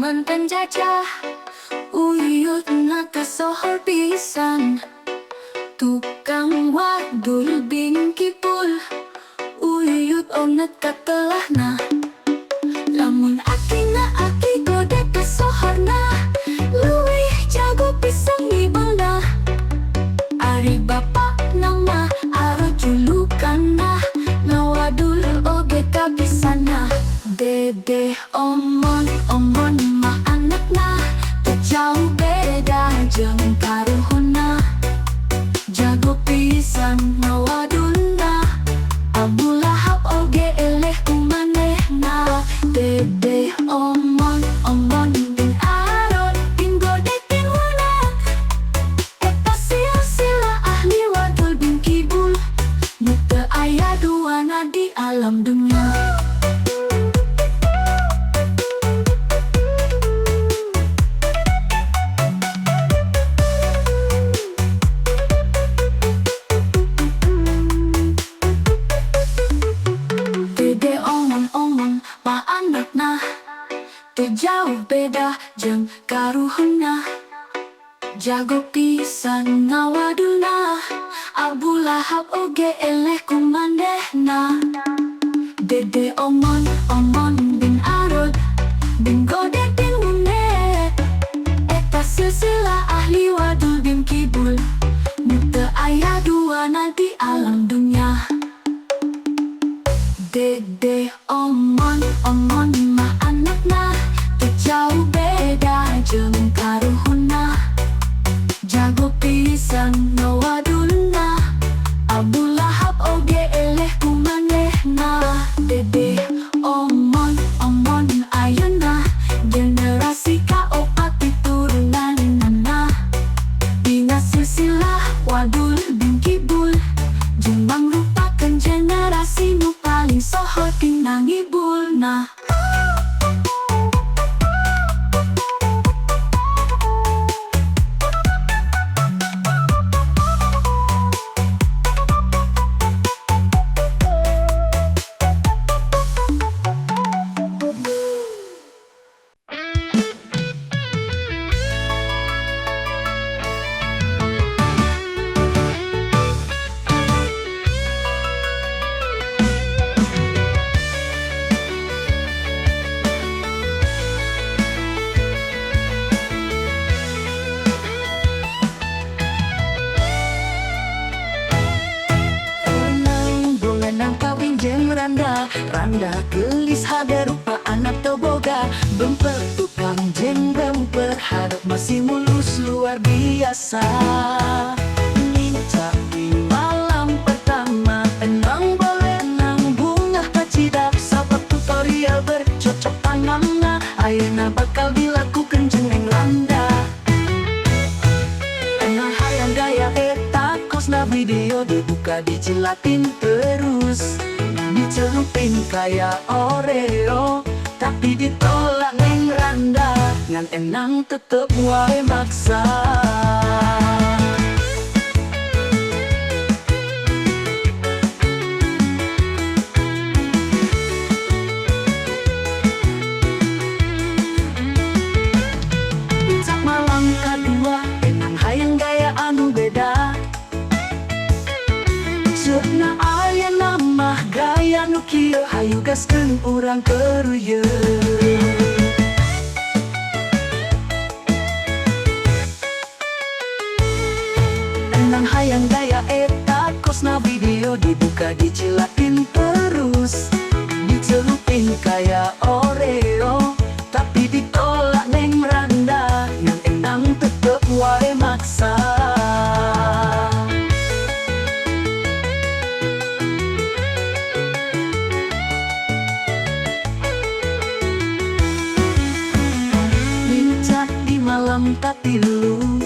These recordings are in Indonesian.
zaman penjajah, uyut nak kesohor pisan. Tukang wadul bin kipul, uyut onet katelah na. Lamun aki godek kesohorna, luwih jago pisang ibana. Ari bapak nama aro julukanna, nawadul oge kabisana. Dede omon mah anakna, teu jauh beda jeung karuhuna. Jago pisan nawadulna, Abu Lahab oge eleh kumanehna. Dede omon bin Aron bin godek bin wanak, eta silsilah ahli wadul bin kibul, nu teu aya duana di alam dunya. Ma anakna teu jauh beda jeung karuhuna. Jago pisan nawadulna, Abu Lahab oge eleh kumanehna. Dede omon bin Arod bin godek bin Unet, eta silsilah ahli wadul bin kibul, nu teu aya duana di alam dunya. Dede omon mah anakna, teu jauh beda jeung karuhuna. Jago pisan nawadulna, Abu Lahab oge eleh kumanehna. Dede omon ayeuna, generasi kaopat piturunanna. Dina silsilah wadul bin kibul, jeung mangrupakeun generasi nu paling sohor tina ngibulna. Randa gelis hade rupa anak toboga, bemper tukang jeng bemper hadap masih mulus luar biasa. Lincah di malam pertama, enang boleh nang bunga kacidak, sabab tutorial bercocok tanamna, ayeuna bakal dilakukan jeneng Randa. Enang hayang gaya eta kosna video dibuka dicilatin terus, dicelupin kayak Oreo, tapi ditolak neng Randa, ngan enang tetep wae maksa. Sak malam kadua, enang hayang gaya anu beda. Ceuna aya nama gaya nu kieu, hayu gaskeun urang keruyeun. Enang hayang gaya eta kosna video dibuka dicilatin terus, dicelupin kayak Oreo, tapi ditolak neng Randa, yang enang tetep wae maksa. Malam tapi lu,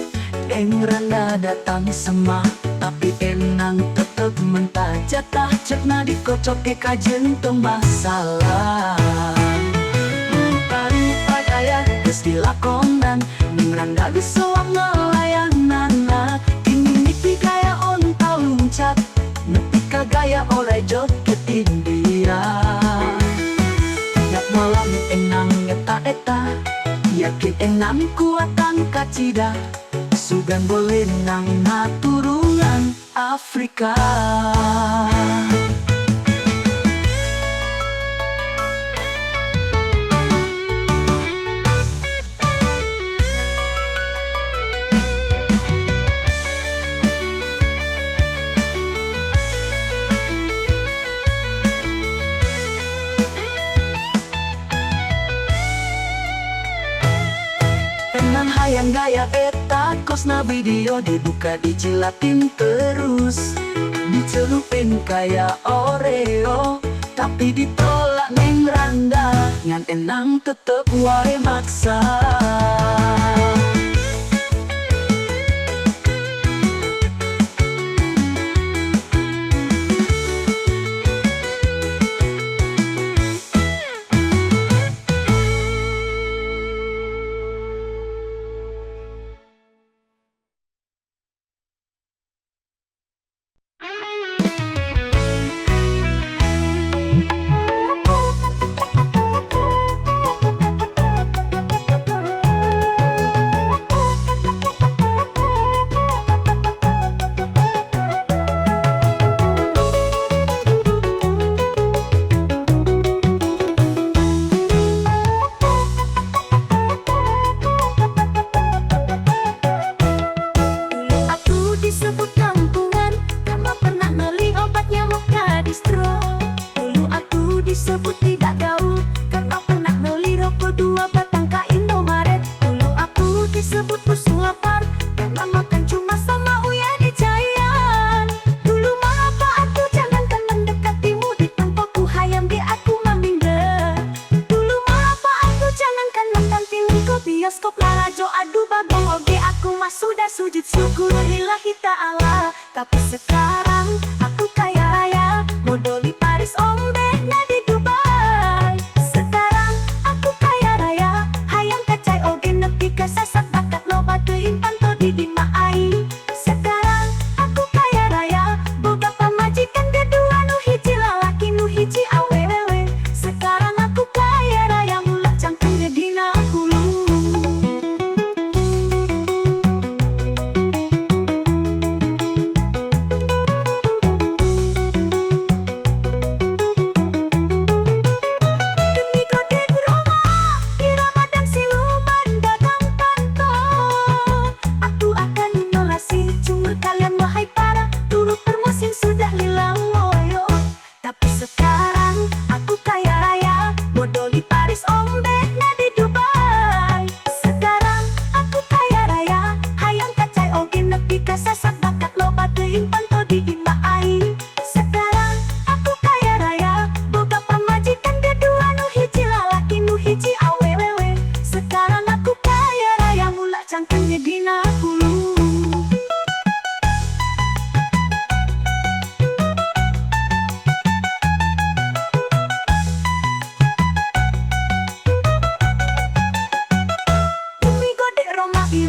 Eng Randa datang semah, tapi enang tetep mentah jatah, cekna dikocok ke kajen tong masalah. Rupa daya geus dilakonan, Eng Randa geus soang ngelayanan. Ini nipi gaya onta luncat, nepi ka gaya oleh joget India. Tiap malam enang eta-eta, yakin enam kuatan kacida sugan boleh nang naturunan Afrika. Dengan hayang gaya eta kosna video dibuka dicilatin terus, dicelupin kayak Oreo, tapi ditolak neng Randa, ngan enang tetep wae maksa. Disebut tidak gaul karena pernah beli rokok 2 batang ke Indomaret. Dulu aku disebut musuh lapar karena makan cuma sama Uya di Giant. Dulu mah apa aku jangankan mendekatimu, di tempatku hayam di aku maminder. Dulu mah apa aku jangankan nonton film ke bioskop lalajo adu babong oge aku mah sudah sujud syukur lillahi ta'ala. Tapi sekarang aku kaya raya modal di Paris ombe na di Dubai. Sekarang aku kaya raya hayang kacai oge nepi ka sasat bakat loba teuing panto di dimaai. Sekarang aku kaya raya boga pamajikan kedua nu hiji lalaki nu hiji awewe. Sekarang aku kaya raya mulak cangkeng gedina hulu.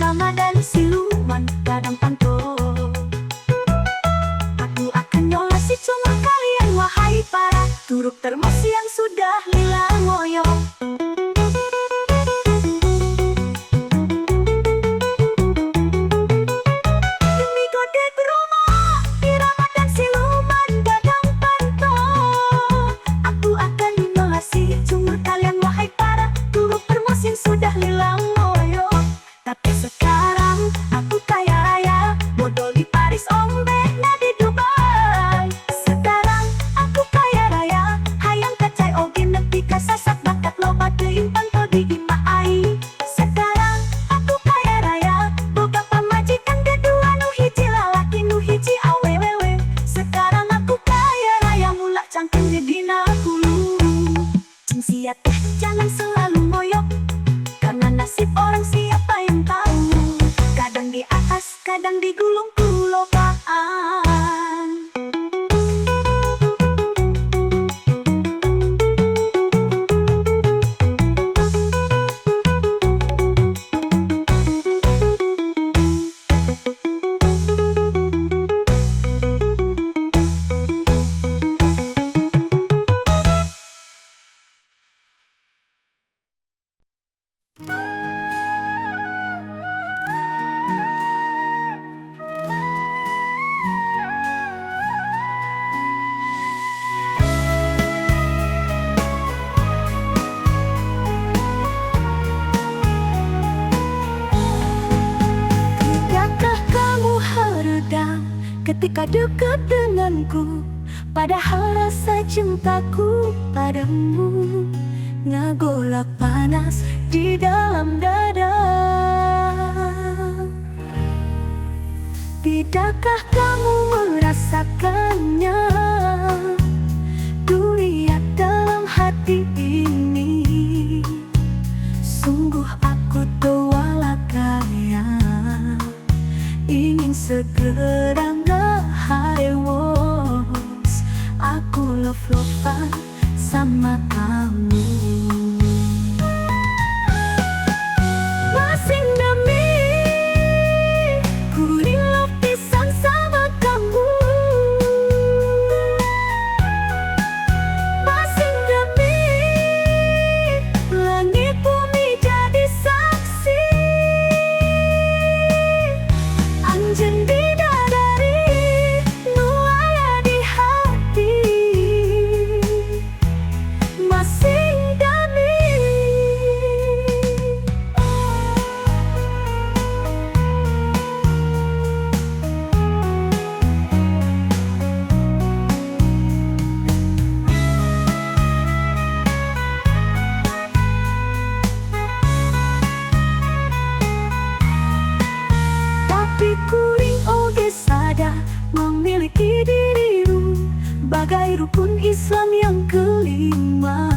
Ramadan siluman kadang panto, aku akan nyolasi cuma kalian wahai para turuk termos yang sudah lila ngoyo. Demi gode Bromo di Ramadan siluman kadang panto, aku akan nyolasi cuma kalian wahai para turuk termos yang sudah lila ngoyo. Tapi sekarang aku kaya raya modal di Paris ombe na di Dubai. Sekarang aku kaya raya hayang kacai oge nepi ka sasat bakat loba teuing panto di dimaai. Sekarang aku kaya raya boga pamajikan kedua nu hiji lalaki nu hiji awewe. Sekarang aku kaya raya mulak cangkeng gedina hulu. Cing sia teh jangan selalu ngoyok, karena nasib orang siapa yang tahu. Kadang di atas, kadang digulung kulopaan. ketika dekat denganku, padahal rasa cintaku padamu ngegolak panas di dalam dada. Tidakkah kamu merasakannya? Tuh lihat dalam hati ini, sungguh aku tewalakaya, ingin segera ngehayewos. Aku love-lovean sama kamu. Masing demi ku rindu pisan sama kamu. Masing demi langit bumi jadi saksi. Anjen bidadari nu aya di hati, masing dami. Tapi kuring oge sadar memiliki dirimu bagai rukun Islam yang kelima,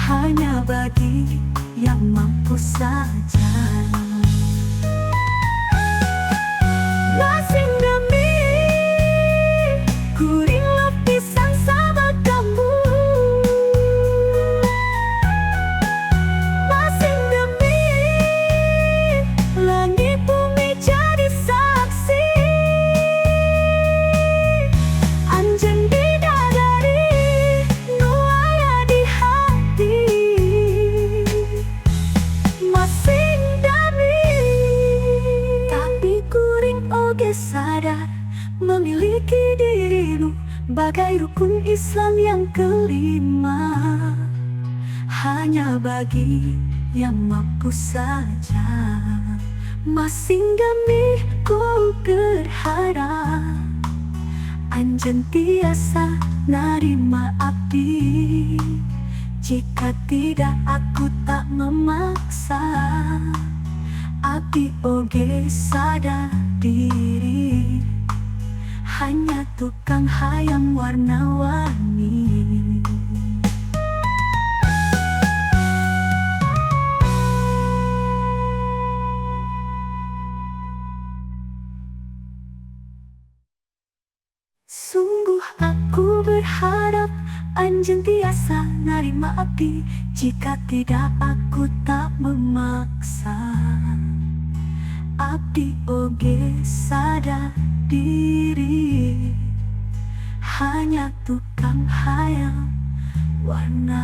hanya bagi yang mampu saja. Masing demi ku rindu pisan sama kamu. Masing demi langit bumi jadi saksi. Anjen bidadari nu aya di hati, masing dami. Tapi kuring oge sadar memiliki dirimu bagai rukun Islam yang kelima, hanya bagi yang mampu saja. Masing demi ku berharap anjen tiasa narima abdi. Jika tidak aku tak memaksa, abdi oge sadar diri, hanya tukang hayam warna-warni. Sungguh aku berharap anjen tiasa narima abdi. Jika tidak aku tak memaksa, abdi oge sadar diri, hanya tukang hayam warna